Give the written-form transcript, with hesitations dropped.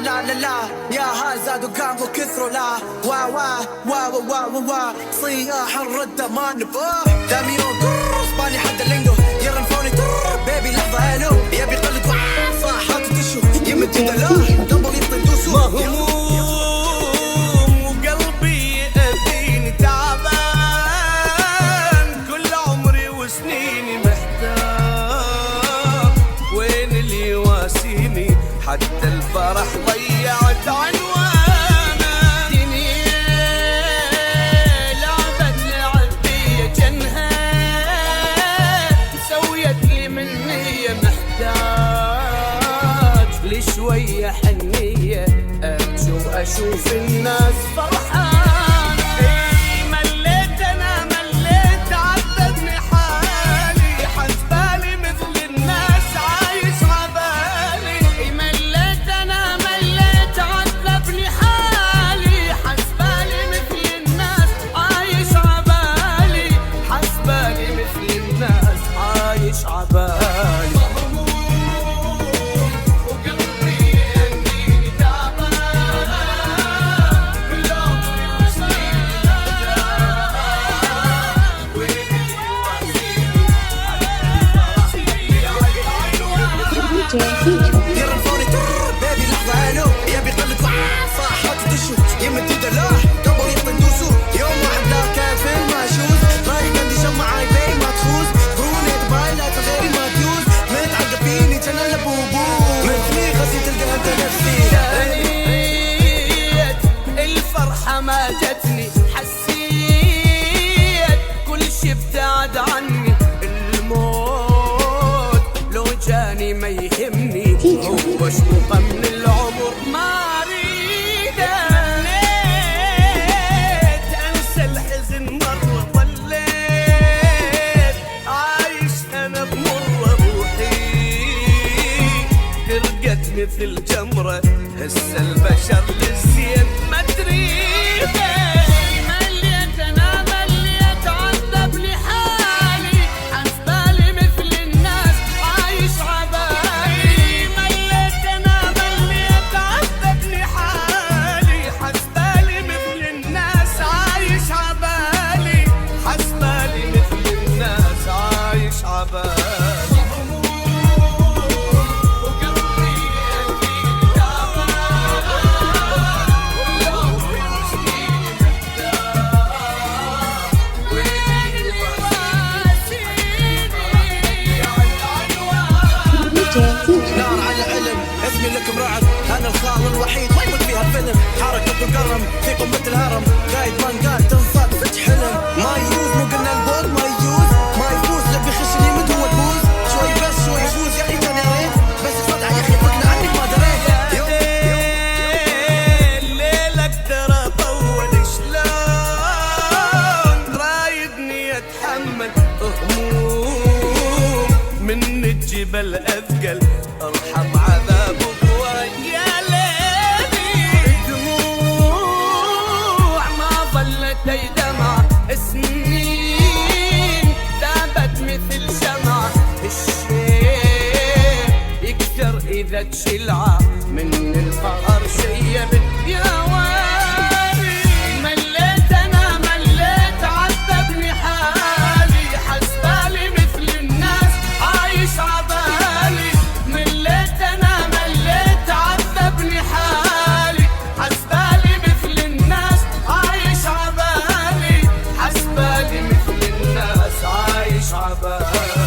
لا لا لا يا هاي زادوا قاموا كثروا لا وا وا وا وا وا وا صياح الردة ما نباه داميو اسباني حد اللينجو يرنفوني بيبي لحظة الو يبي قلد صاحات تشو يمد لا قبل يطن دوسو مهموم وقلبي يأذيني تعبان كل عمري وسنيني محتار وين اللي يواسيني حتى الفرح ضيعت عنوانه دنيا لعبت لعب بيا جنها سويت لي منية محتاج لشوية حنية أرجو أشوف الناس فرحانة مليت أنا مليت عذبني حالي حسبالي مثل الناس عايش عبالي مليت أنا مليت عذبني حالي حسبالي مثل الناس عايش عبالي حسبالي مثل الناس عايش عبالي يرنفوني بيبي لحظة الو يبي قلد صاحات تشو يمد لا قبل يطن دوسو يوم واحد لا كافين ما شوز رايق عندي شمعة عيبي ما تخوز بروني بايلات غيري ما تيوز متعقب فيني جنى لبوبو مثلي غسيت القلب انت نفسي الفرحة ما جتني حسيت كل شي ابتعد عني الموت لو جاني ما يهمني هو شوقه من العمر ما اريده نيت انسى الحزن مرة ضليت عايش انا بمر روحي ترقت مثل جمرة هسه البشر للزين ما تريده مليت انا مليت عذبني حالي حسبالي مثل الناس عايش عبالي مليت انا مليت عذبني حالي حسبالي مثل الناس عايش عبالي حسبالي مثل الناس عايش عبالي نار على علم اسمي لكم رعد انا الخال الوحيد ما يموت فيها الفيلم حركة القرم في قمة الهرم قايد من قال تنصاد فتح حلم ما يجوز مو قلنا البول ما يجوز ما يفوز لبي خش اللي يمد هو تفوز شوي بس شوي يفوز يا اخي كان يا ريت بس الصدعة يا اخي فكنا عنك ما دريت ليلك ترى طول شلون رايدني اتحمل هموم من الجبل اثقل ارحم عذاب ابوي يا ليلي دموع ما ظلت اي دمع سنين ذابت مثل شمعة الشيء يكثر اذا تشلعه من الفقر شيبت يا ويلي مليت انا مليت عذبني حالي حسبالي مثل الناس عايش عبالي مليت انا مليت عذبني حالي حسبالي مثل الناس عايش عبالي حسبالي مثل الناس عايش عبالي